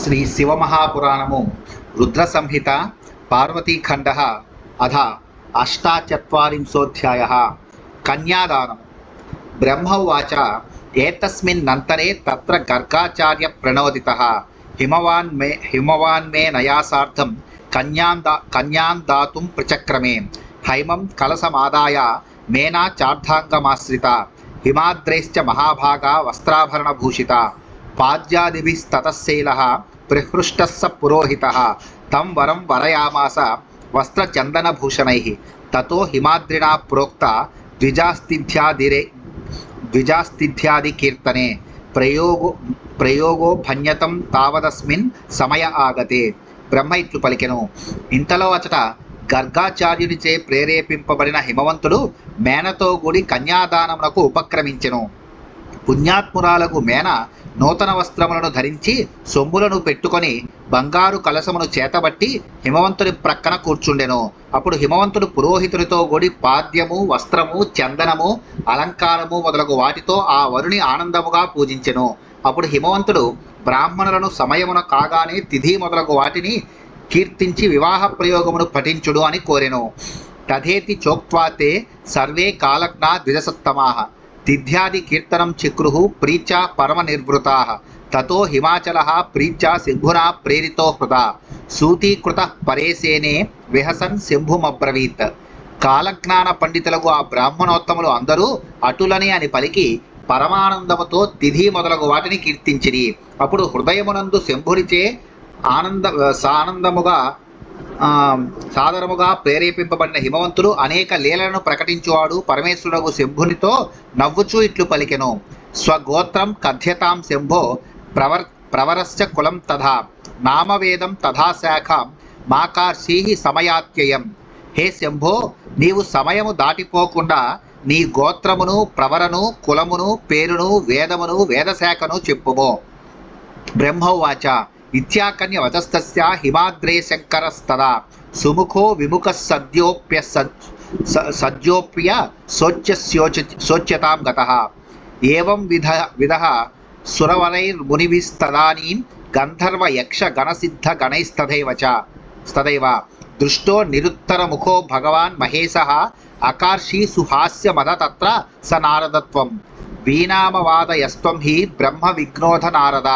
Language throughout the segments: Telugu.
శ్రీ శివమహాపురాణము రుద్ర సంహిత పార్వతీఖండ అధ అష్టాచత్వారింశోధ్యాయ కన్యాదానం. బ్రహ్మవాచ ఏతస్మిన్నంతరే తత్ర గర్గాచార్య ప్రణోదితః హిమవాన్ మే నయాసార్థం కన్యాం దాతుం ప్రచక్రమే. హైమం కలసమాదాయ మేనా చార్ధాంగమాశ్రిత హిమాద్రైశ్చ మహాభాగా వస్త్రాభరణభూషిత పాద్యాదిభిస్తతశైలః ప్రహృష్టస్స పురోహితః తం వరం వరయామాస వస్త్రచందనభూషణైః. తతో హిమాద్రిణా ప్రోక్త ద్విజాస్థిత్యాది కీర్తనే ప్రయోగో భన్యతం తావదస్మిన్ సమయ ఆగతే. బ్రహ్మ ఇట్లు పలికెను. ఇంతలో అచట గర్గాచార్యునిచే ప్రేరేపింపబడిన హిమవంతుడు మేనతో కూడి కన్యాదానమునకు ఉపక్రమించెను. పుణ్యాత్మురాలకు మేన నూతన వస్త్రములను ధరించి సొమ్ములను పెట్టుకొని బంగారు కలసమును చేతబట్టి హిమవంతుని ప్రక్కన కూర్చుండెను. అప్పుడు హిమవంతుడు పురోహితునితో కూడి పాద్యము, వస్త్రము, చందనము, అలంకారము మొదలగు వాటితో ఆ వరుని ఆనందముగా పూజించెను. అప్పుడు హిమవంతుడు బ్రాహ్మణులను సమయమున కాగానే తిథి మొదలగు వాటిని కీర్తించి వివాహ ప్రయోగమును పఠించుడు అని కోరెను. తథేతి చోక్త్వాతే సర్వే కాలజ్ఞా ద్విజసత్తమాః తిథ్యాది కీర్తనం చక్రుః ప్రీత్యా పరమ నిర్వృతాః. తతో హిమాచలః ప్రీత్యా శంభునా ప్రేరితో హృదా సూతీకృత పరేసేనే విహసన్ శంభుమబ్రవీత్. కాలజ్ఞాన పండితులకు ఆ బ్రాహ్మణోత్తములు అందరూ అటులని అని పలికి పరమానందముతో తిథి మొదలగు వాటిని కీర్తించిరి. అప్పుడు హృదయమునందు శంభునిచే సాదరముగా ప్రేరేపింపబడిన హిమవంతుడు అనేక లీలలను ప్రకటించువాడు పరమేశ్వరుడు శంభునితో నవ్వుచూ ఇట్లు పలికెను. స్వగోత్రం కథ్యతాం శంభో ప్రవరశ్చ కులం తథా నామవేదం తథా శాఖాం మాకార్షీహి సమయాత్యయం. హే శంభో, నీవు సమయము దాటిపోకుండా నీ గోత్రమును, ప్రవరను, కులమును, పేరును, వేదమును, వేదశాఖను చెప్పుము. బ్రహ్మోవాచ ఇత్యాకన్య వచస్తస్య హిమాద్రే శంకరస్తదా సుముఖో విముఖ సద్యోప్య శోచ్యతాం గతః. ఏవం విధః సురవరైర్మునిభిస్తదానీం గంధర్వ యక్ష గణసిద్ధ గణైస్తథైవ దృష్టో నిరుత్తరముఖో భగవాన్ మహేశః అకార్షీ సుహాస్యమద తత్ర స నారదత్వం. వీణామవాదయస్త్వం హి బ్రహ్మ విఘ్నోధ నారద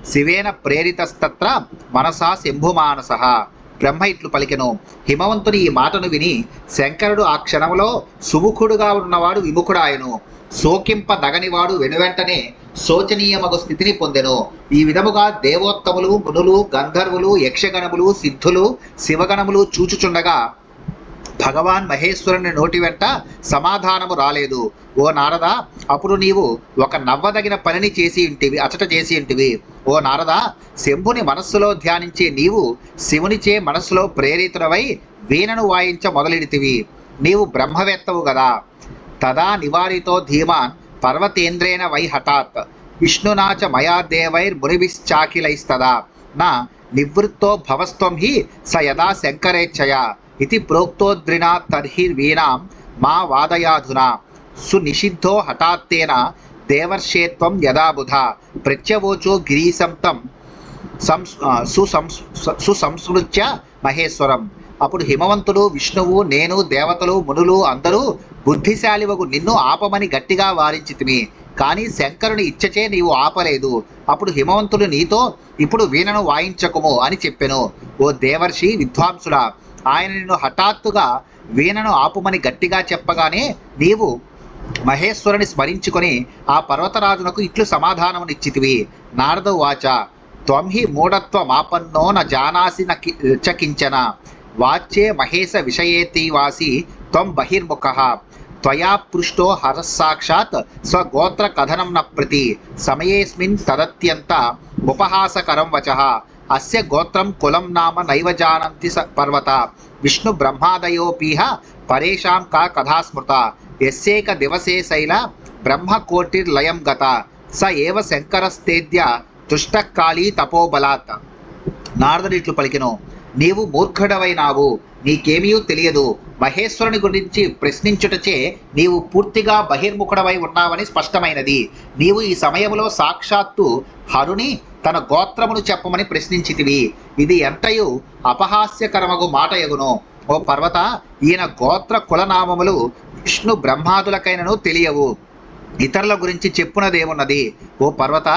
శివేన ప్రేరితస్తత్ర మనసా శంభుమానసః. బ్రహ్మ ఇట్లు పలికెను. హిమవంతుని ఈ మాటను విని శంకరుడు ఆ క్షణంలో సుముఖుడుగా ఉన్నవాడు విముఖుడాయను. శోకింపదగనివాడు వెనువెంటనే శోచనీయమగు స్థితిని పొందెను. ఈ విధముగా దేవోత్తములు, మునులు, గంధర్వులు, యక్షగణములు, సిద్ధులు, శివగణములు చూచుచుండగా భగవాన్ మహేశ్వరుని నోటి వెంట సమాధానము రాలేదు. ఓ నారద, అప్పుడు నీవు ఒక నవ్వదగిన పనిని అచట చేసి ఉంటివి. ఓ నారద, శంభుని మనస్సులో ధ్యానించే నీవు శివునిచే మనస్సులో ప్రేరితుడవై వీణను వాయించ మొదలెడితివి. నీవు బ్రహ్మవేత్తవు గదా. తదా నివారితో ధీమాన్ పర్వతేంద్రేణ వై హఠాత్ విష్ణునా చ మయా దేవైర్మునిభిశ్చాఖిలైస్తదా నా నివృత్తో భవస్త్వం హి స యదా శంకరేచ్ఛయా ఇది ప్రోక్తోద్రినా తర్హి వీణాం మా వాదయాధునా. సునిషిద్ధో హఠాత్తేన దేవర్షేత్వం యదా బుధ ప్రత్యవోచో గిరీశం తం సుసంస్మృత్య మహేశ్వరం. అప్పుడు హిమవంతుడు, విష్ణువు, నేను, దేవతలు, మునులు అందరూ బుద్ధిశాలివగు నిన్ను ఆపమని గట్టిగా వారించితిమి. కానీ శంకరుని ఇచ్చచే నీవు ఆపలేదు. అప్పుడు హిమవంతుడు నీతో ఇప్పుడు వీణను వాయించకుము అని చెప్పెను. ఓ దేవర్షి విద్వాంసుడా, ఆయన నిన్ను హఠాత్తుగా వీణను ఆపుమని గట్టిగా చెప్పగానే నీవు మహేశ్వరుని స్మరించుకొని ఆ పర్వతరాజునకు ఇట్లు సమాధానమునిచ్చితివి. నారద వాచ త్వం హి మూఢత్వమాపన్నో న జానాసి చ కించన వాచ్యే మహేశ విషయేతీవాసి త్వం బహిర్ముఖః. త్వయా పృష్టో హరస్సాక్షాత్ స్వగోత్ర కథనం న ప్రతి సమయేస్మిన్ తదత్యంత ఉపహాసకరం వచః. అస్య గోత్రం కులం నామ నైవ జానంతి పర్వత విష్ణు బ్రహ్మాదయోపీహ పరేషాం కా కథా స్మృత. యస్యేక దివసే శైల బ్రహ్మకోటిర్లయం గత స ఏవ శంకరస్తేద్య తుష్టకాళీ తపోబలాత్. నారదుడు ఇట్లు పలికెను. నీవు మూర్ఖుడవైనావు, నీకేమీ తెలియదు. మహేశ్వరుని గురించి ప్రశ్నించుటచే నీవు పూర్తిగా బహిర్ముఖుడవై ఉన్నావని స్పష్టమైనది. నీవు ఈ సమయంలో సాక్షాత్తు హరుని తన గోత్రమును చెప్పమని ప్రశ్నించితివి. ఇది ఎంతయు అపహాస్యకరమగు మాట ఎగును. ఓ పర్వత, ఈయన గోత్ర కులనామములు విష్ణు బ్రహ్మాదులకైనను తెలియవు. ఇతరుల గురించి చెప్పునదేమున్నది? ఓ పర్వత,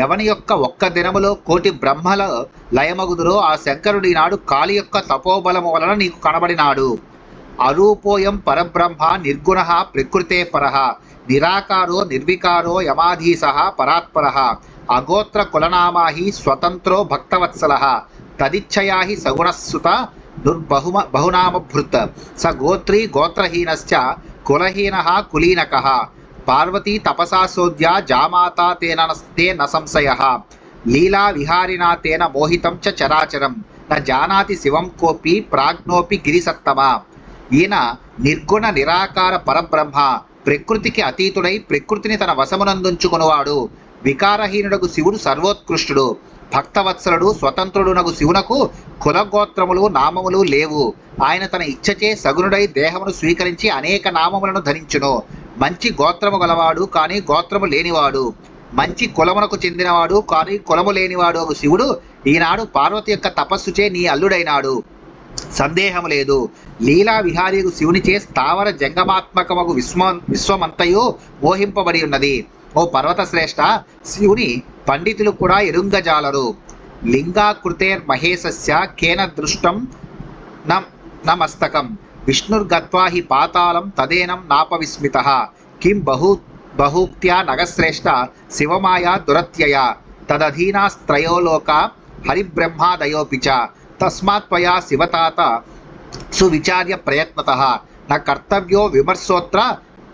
ఎవని యొక్క ఒక్క దినములో కోటి బ్రహ్మల లయమగుదురో ఆ శంకరుడి నాడు కాళి యొక్క తపోబలము వలన నీకు కనబడినాడు. అరూపోయం పరబ్రహ్మ నిర్గుణ ప్రకృతే పరః నిరాకారో నిర్వికారో యమాధీశ పరాత్పర అగోత్ర కులనామాహి స్వతంత్రో భక్తవత్సల తదిచ్ఛయా హి సగుణస్సుత బహునామభృత్ స గోత్రీ గోత్రహీనశ్చ కులహీన కులీనక పార్వతీ తపసా సోద్యా జామాతా తే న సంశయః లీలా విహారిణా తేన మోహితం చ చరాచరం న జానాతి శివం కోపి ప్రాజ్ఞోపి గిరిసత్తమా. ఈయన నిర్గుణ నిరాకార పరబ్రహ్మ, ప్రకృతికి అతీతుడై ప్రకృతిని తన వశమునందుంచుకునివాడు. వికారహీనుడగు శివుడు సర్వోత్కృష్టుడు, భక్తవత్సలుడు, స్వతంత్రుడునగు శివునకు కులగోత్రములు నామములు లేవు. ఆయన తన ఇచ్చచే సగుణుడై దేహమును స్వీకరించి అనేక నామములను ధరించును. మంచి గోత్రము గలవాడు కానీ గోత్రము లేనివాడు, మంచి కులమునకు చెందినవాడు కానీ కులము లేనివాడు అగు శివుడు ఈనాడు పార్వతి యొక్క తపస్సుచే నీ అల్లుడైనాడు. సందేహము లేదు. లీలా విహారియగు శివునిచే స్థావర జంగమాత్మకమగు విశ్వమంతయు మోహింపబడి ఉన్నది. ఓ పర్వత శ్రేష్ఠ, శివుని పండితులు కూడా ఎరుంగజాలరు. లింగాకృతేర్మహేశస్య కేన దృష్టం నమస్తకం విష్ణుర్గత్వా హి పాతాళం తదేనం నాపవిస్మితః కిం బహూక్త్యా నగశ్రేష్ఠ శివమాయా దురత్యయ తదధీనాస్త్రయో లోకా హరిబ్రహ్మాదయోపి చ తస్మాత్ త్వయా శివతాత సువిచార్య ప్రయత్నతః న కర్తవ్యో విమర్శోత్ర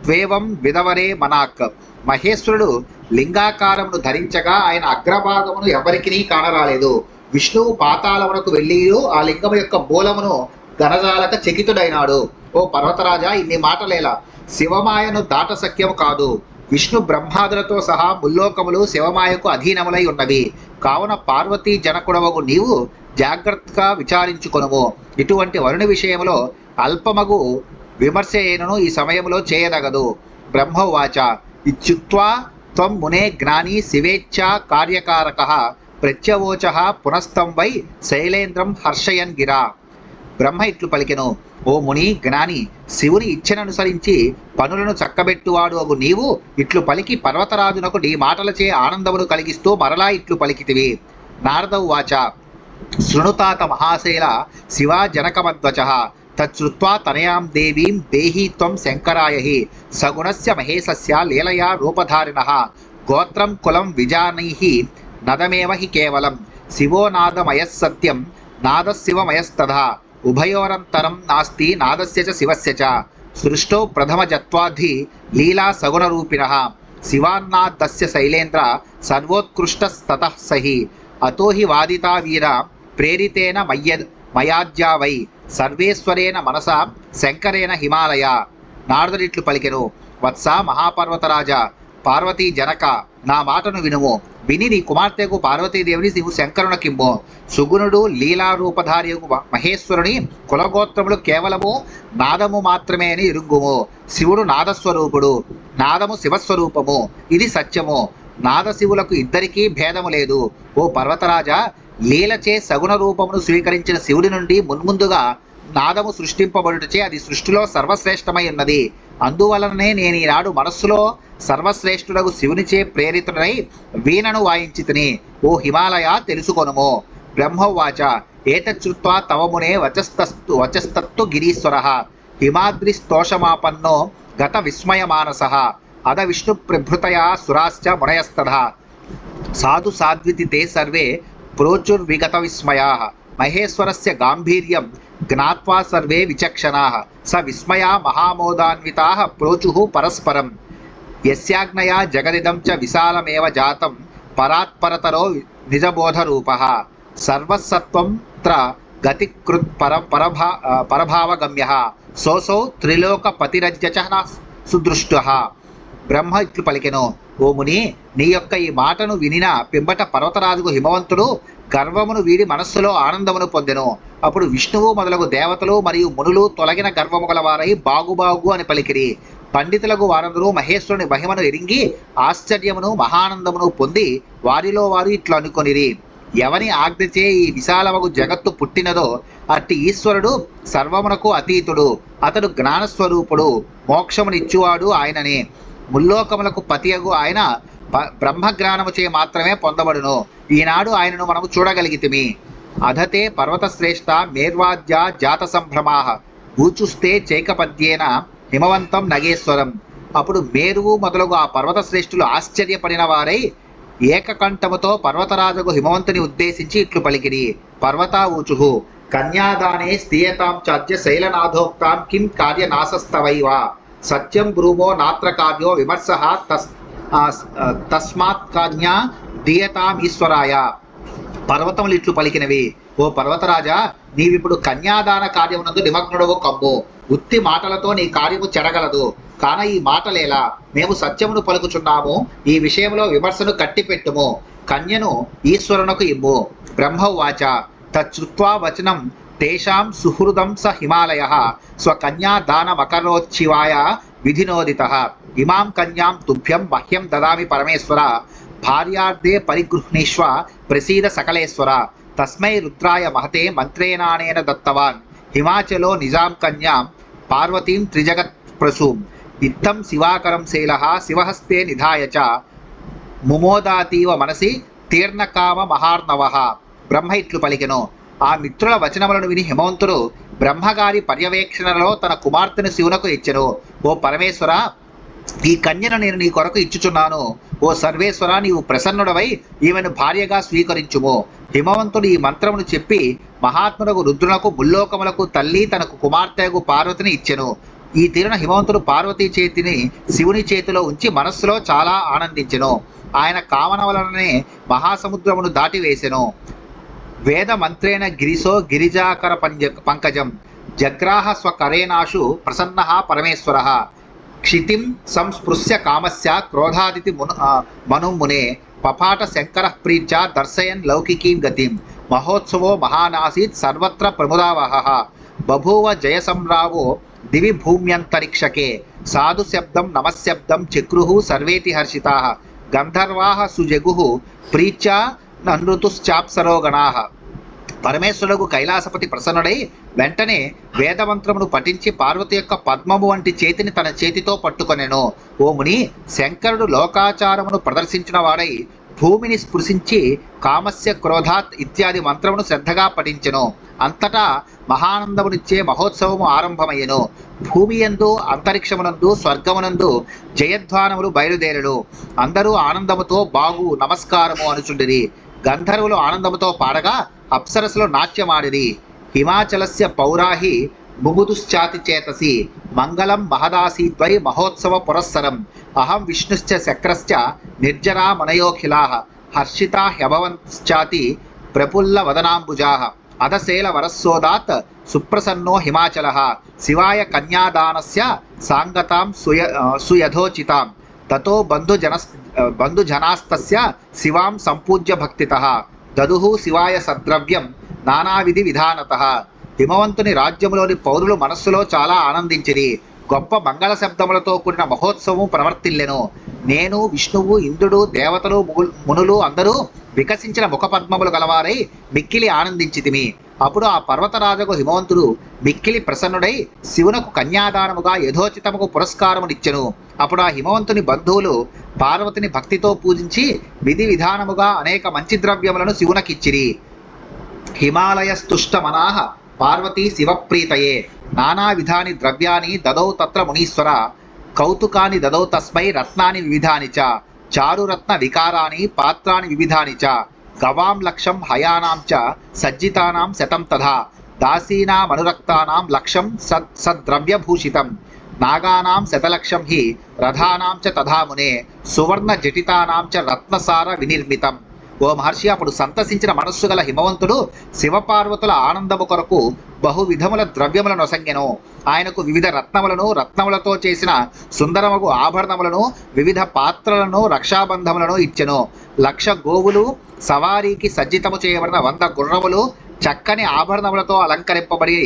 త్వేవం విదవరే మనాక్. మహేశ్వరుడు లింగాకారమును ధరించగా ఆయన అగ్రభాగమును ఎవరికినీ కానరాలేదు. విష్ణువు పాతాళమునకు వెళ్ళి ఆ లింగము యొక్క మూలమును గనజాలక చకితుడైనాడు. ఓ పర్వతరాజా, ఇన్ని మాటలేలా. శివమాయను దాట సఖ్యము కాదు. విష్ణు బ్రహ్మాదులతో సహా ముల్లోకములు శివమాయకు అధీనములై ఉన్నవి. కావున పార్వతీ జనకుడవగు నీవు జాగ్రత్తగా విచారించుకొనుము. ఇటువంటి వరుణి విషయంలో అల్పమగు విమర్శ అయినను ఈ సమయంలో చేయదగదు. బ్రహ్మోవాచ ఇత్యుక్త్వా త్వం మునే జ్ఞాని శివేచ్ఛా కార్యకారకః ప్రత్యవోచః పునస్తం వై శైలేంద్రం హర్షయన్ గిరా. బ్రహ్మ ఇట్లు పలికెను, ఓ ముని జ్ఞాని, శివుని ఇచ్ఛననుసరించి పనులను చక్కబెట్టువాడు అగు నీవు ఇట్లు పలికి పర్వతరాజునకు నీ మాటలచే ఆనందమును కలిగిస్తూ మరలా ఇట్లు పలికితివి. నారదౌవాచ శృణుతాత మహాశైల శివా జనకమధ్వచః తచ్చుత్వా తనయాం దేవీం దేహీ త్వం శంకరాయహి సగుణస్య మహేశస్య లీలయా రూపధారిణః గోత్రం కులం విజానైహి నదమేవ హి కేవలం శివో నాదమయః సత్యం నాదశివమయస్తథా ఉభయోరంతరం నాస్తి నాదస్య చ శివస్య చ సృష్టో ప్రథమజత్వాద్ధి లీలా సగుణరూపిణః శివాన్నాద్దస్య శైలేంద్ర సర్వోత్కృష్టస్తతః సహి అతో హి వాదితా వీర ప్రేరితేన మయాజ్యా వై సర్వేశ్వరేణ మనసా శంకరేణ హిమాలయ. నారదుడిట్లు పలికెను, వత్స మహాపర్వతరాజ, పార్వతీ జనక, నా మాటను వినుము. విని నీ కుమార్తెకు పార్వతీదేవిని నీవు శంకరునకిమ్ము. సుగుణుడు లీలారూపధారియకు మహేశ్వరుని కులగోత్రములు కేవలము నాదము మాత్రమే అని ఇరుంగుము. శివుడు నాదస్వరూపుడు, నాదము శివస్వరూపము. ఇది సత్యము. నాదశివులకు ఇద్దరికీ భేదము లేదు. ఓ పర్వతరాజా, లీలచే సగుణ రూపమును స్వీకరించిన శివుడి నుండి మున్ముందుగా నాదము సృష్టింపబడుటచే అది సృష్టిలో సర్వశ్రేష్టమై ఉన్నది. అందువలననే నేను ఈనాడు మనస్సులో సర్వశ్రేష్ఠుడగు శివునిచే ప్రేరితుడై వీణను వాయించితిని. ఓ హిమాలయ, తెలుసుకొనుము. బ్రహ్మోవాచ ఏతచ్చుత్వా తవ మునే వచస్తత్తు గిరీశ్వరః హిమాద్రిస్తోషమాపన్నో గత విస్మయమానసః అద విష్ణు ప్రభృతయా సురాశ్చ మునయస్తథా సాధు సాధ్వితి తే సర్వే ప్రోచుర్విగత విస్మయాః మహేశ్వరస్య గాంభీర్యం జ్ఞాత్వా సర్వే విచక్షణాః స విస్మయా మహామోదాన్వితాః ప్రోచుః పరస్పరం యస్యాజ్ఞయా జగదిదం చ విశాలమేవ జాతం పరాత్పరతరో నిజబోధరూపః సర్వసత్వం త్ర గతికృత్ పరభావగమ్యః సోసౌ త్రిలోకపతిరజ్య చ సుదృష్టః. బ్రహ్మ ఇట్లు పలికెను, ఓ ముని, నీ యొక్క ఈ మాటను వినిన పింబట పర్వతరాజుకు హిమవంతుడు గర్వమును వీడి మనస్సులో ఆనందమును పొందెను. అప్పుడు విష్ణువు మొదలగు దేవతలు మరియు మునులు తొలగిన గర్వము గల వారై బాగు బాగు అని పలికిరి. పండితులకు వారందరూ మహేశ్వరుని మహిమను ఎరింగి ఆశ్చర్యమును మహానందమును పొంది వారిలో వారు ఇట్లా అనుకొనిరి. ఎవని ఆజ్ఞచే ఈ విశాలమగు జగత్తు పుట్టినదో అట్టి ఈశ్వరుడు సర్వమునకు అతీతుడు. అతడు జ్ఞానస్వరూపుడు, మోక్షమునిచ్చువాడు ఆయననే. ముల్లోకములకు పతియగు ఆయన బ్రహ్మజ్ఞానము చే మాత్రమే పొందబడును. ఈనాడు ఆయనను మనము చూడగలిగితిమి. అధతే పర్వతశ్రేష్ఠ మేర్వాద్య జాత సంభ్రమాః ఊచుస్తే చైకపద్యేన హిమవంతం నగేశ్వరం. అప్పుడు మేరువు మొదలగు ఆ పర్వత శ్రేష్ఠులు ఆశ్చర్యపడిన వారై ఏకకంఠముతో పర్వతరాజగు హిమవంతుని ఉద్దేశించి ఇట్లు పలికిరి. పర్వతా ఊచుః కన్యాదానే స్థీయతాం చాద్య శైలనాథోక్తాం కిం కార్యనాశస్తవైవ సత్యం బ్రూమో నాత్ర కార్యో విమర్శః తస్మాత్ కన్యా దీయతాం ఈశ్వరాయ. పర్వతములు ఇట్లు పలికినవి. ఓ పర్వతరాజా, నీవిప్పుడు కన్యాదాన కార్యమునందు నిమగ్నుడవు కమ్ము. ఉత్తి మాటలతో నీ కార్యము చెడగలదు. కాన ఈ మాటలేలా? మేము సత్యమును పలుకుచున్నాము. ఈ విషయంలో విమర్శను కట్టిపెట్టుము. కన్యను ఈశ్వరునకు ఇమ్ము. బ్రహ్మవాచ తచ్చుత్వా వచనం తేషాం సుహృదం స హిమాలయః స్వకన్యాదానమకరోచ్చివాయ విధినోదితః. ఇమాం కన్యాం తుభ్యం మహ్యం దదామి పరమేశ్వర భార్యార్థే పరిగృహ్ణీష్వ ప్రసీద సకలేశ్వర. తస్మై రుద్రాయ మహతే మంత్రేణానేన దత్తవాన్ హిమాచలో నిజాం కన్యాం పార్వతీం త్రిజగత్ ప్రసూం. ఇత్తం శివాకరం శైలః శివహస్తే నిధాయ చ ముమోదాతీవ మనసి తీర్ణకామ మహార్ణవః. బ్రహ్మ ఇట్లు పలికెను. ఆ మిత్రుల వచనములను విని హిమవంతుడు బ్రహ్మగారి పర్యవేక్షణలో తన కుమార్తెను శివునకు ఇచ్చెను. ఓ పరమేశ్వర, ఈ కన్యను నేను నీ కొరకు ఇచ్చుచున్నాను. ఓ సర్వేశ్వర, నీవు ప్రసన్నుడవై ఈమెను భార్యగా స్వీకరించుము. హిమవంతుడు ఈ మంత్రమును చెప్పి మహాత్మునకు రుద్రునకు ముల్లోకములకు తల్లి తనకు కుమార్తెకు పార్వతిని ఇచ్చెను. ఈ తీరున హిమవంతుడు పార్వతీ చేతిని శివుని చేతిలో ఉంచి మనస్సులో చాలా ఆనందించెను. ఆయన కామన వలననే మహాసముద్రమును దాటివేసెను. వేద మంత్రేణ గిరిశో గిరిజాకర పంకజం జగ్రాహ స్వకరేణాశు ప్రసన్న పరమేశ్వర. క్షితిం సంస్పృశ్య కామస్య క్రోధాదితి మనుమునే పపాట శంకర ప్రీత్యా దర్శయన్ లౌకికీం గతిం. మహోత్సవో మహానాసీత్ సర్వత్ర ప్రముదావహః బభూవ జయసంరావో దివి భూమ్యంతరిక్షకే. సాధు శబ్దం నమశబ్దం చక్రుః సర్వేతి హర్షితాః గంధర్వాః సుజగుః ప్రీత్యా నృతుశ్చాప్సరోగణాః. పరమేశ్వరుడు కైలాసపతి ప్రసన్నుడై వెంటనే వేదమంత్రమును పఠించి పార్వతి యొక్క పద్మము వంటి చేతిని తన చేతితో పట్టుకొనెను. ఓ ముని, శంకరుడు లోకాచారమును ప్రదర్శించిన వాడై భూమిని స్పృశించి కామస్య క్రోధాత్ ఇత్యాది మంత్రమును శ్రద్ధగా పఠించెను. అంతటా మహానందమునిచ్చే మహోత్సవము ఆరంభమయ్యెను. భూమి యందు అంతరిక్షమునందు స్వర్గమునందు జయధ్వానములు బయలుదేరును. అందరూ ఆనందముతో బాగు నమస్కారము అనుచుండిరి. గంధర్వులు ఆనందముతో పాడగా అప్సరసులు నాట్యమాడిరి. హిమాచలస్య పౌరాహి ముముదుశ్చాతి చేతసి మంగళం మహదాసీద్వై మహోత్సవ పురస్సరం. అహం విష్ణుశ్చ శక్రశ్చ నిర్జరా మనయోఖిలాః హర్షితా హ్యభవంశ్చాతి ప్రఫుల్ల వదనాంబుజాః. అధశేల వరస్సోదాత్ సుప్రసన్నో హిమాచలః శివాయ కన్యాదానస్య సాంగతాం సుయథోచితాం. తతో బంధుజనాస్తస్య శివాం సంపూజ్య భక్తితః దదుః శివాయ సద్ద్రవ్యం నానావిధి విధానతః. హిమవంతుని రాజ్యములోని పౌరులు మనస్సులో చాలా ఆనందించిరి. గొప్ప మంగళ శబ్దములతో కూడిన మహోత్సవం ప్రవర్తిల్లెను. నేను, విష్ణువు, ఇంద్రుడు, దేవతలు, మునులు అందరూ వికసించిన ముఖపద్మములు గలవారై మిక్కిలి ఆనందించితిమి. అప్పుడు ఆ పర్వతరాజకు హిమవంతుడు మిక్కిలి ప్రసన్నుడై శివునకు కన్యాదానముగా యథోచితముకు పురస్కారమునిచ్చెను. అప్పుడు ఆ హిమవంతుని బంధువులు పార్వతిని భక్తితో పూజించి విధి విధానముగా అనేక మంచి ద్రవ్యములను శివునకిచ్చిరి. హిమాలయస్తుష్టమనాః పార్వతీ శివప్రీతయే నానా విధాని ద్రవ్యాని దదౌ తత్ర మునీశ్వర. కౌతుకాని దదౌ తస్మై రత్నాని వివిధాని చ చారురత్న వికారాని పాత్రాని వివిధాని చ. గవాం లక్షం హయానాం చ సజ్జితానాం శతం తథా దాసీనామనురక్తానాం లక్షం సద్ద్రవ్యభూషితం. నాగానాం శతలక్షం హి రథానాం చ తథా మునే సువర్ణ జటితానాం చ రత్నసార వినిర్మితం. ఓ మహర్షి, అప్పుడు సంతసించిన మనస్సు గల హిమవంతుడు శివపార్వతుల ఆనందము కొరకు బహు విధముల ద్రవ్యములను నొసంగెను. ఆయనకు వివిధ రత్నములతో చేసిన సుందరమగు ఆభరణములను, వివిధ పాత్రలను, రక్షాబంధములను ఇచ్చెను. 1,00,000 గోవులు, సవారీకి సజ్జితము చేయబడిన 100 గుర్రములు, చక్కని ఆభరణములతో అలంకరింపబడి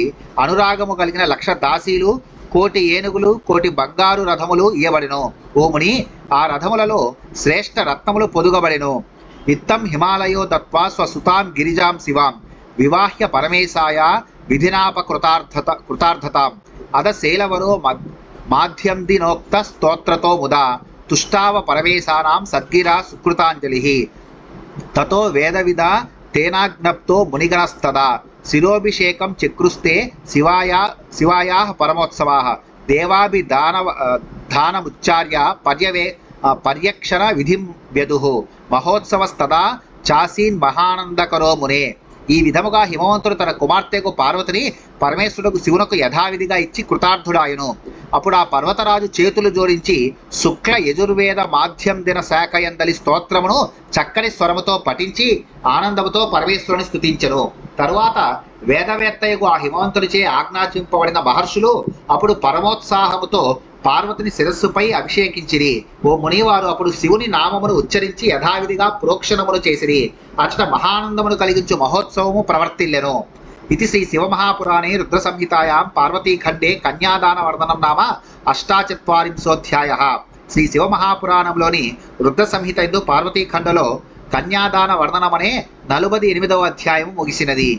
అనురాగము కలిగిన 1,00,000 దాసీలు, కోటి ఏనుగులు కోటి బంగారు రథములు ఇయ్యబడెను. ఓ ముని, ఆ రథములలో శ్రేష్ఠ రత్నములు పొదుగబడెను. ఇత్తం హిమాలయో దత్వా స్వసుతాం గిరిజాం శివాం వివాహ్య పరమేశాయ కృతార్థతాం అద శైలవరో మాధ్యం దినోక్త స్తోత్రతో ముదా తుష్టావ పరమేశానాం సద్గిరా సుకృతాంజలి తతో వేదవిద తేనాజ్ఞప్తో మునిగణస్తదా శిరోభిషేకం చక్రుస్తే శివాయా పరమోత్సవాః దేవాభిదానముచ్చార్య పర్యక్షణ విధిం వ్యదుః మహోత్సవస్తదా చాసీన్ మహానందకరో మునే. ఈ విధముగా హిమవంతుడు తన కుమార్తెకు పార్వతిని పరమేశ్వరుడు శివునకు యథావిధిగా ఇచ్చి కృతార్థుడాయను. అప్పుడు ఆ పర్వతరాజు చేతులు జోడించి శుక్ల యజుర్వేద మాధ్యం దిన శాఖయందలి స్తోత్రమును చక్కని స్వరముతో పఠించి ఆనందముతో పరమేశ్వరుని స్తుతించెను. తరువాత వేదవేత్తయకు ఆ హిమవంతునిచే ఆజ్ఞాపింపబడిన మహర్షులు అప్పుడు పరమోత్సాహముతో పార్వతిని శిరస్సుపై అభిషేకించిరి. ఓ మునివారు అప్పుడు శివుని నామమును ఉచ్చరించి యథావిధిగా ప్రోక్షణములు చేసిరి. అచట మహానందమును కలిగించు మహోత్సవము ప్రవర్తిల్లెను. ఇది శ్రీ శివమహాపురాణే రుద్ర సంహితాయాం పార్వతీఖండే కన్యాదాన వర్ణనం నామ 48. శ్రీ శివమహాపురాణంలోని రుద్ర సంహిత ఎందు పార్వతీఖండలో కన్యాదాన వర్ణనమనే 48వ అధ్యాయము ముగిసినది.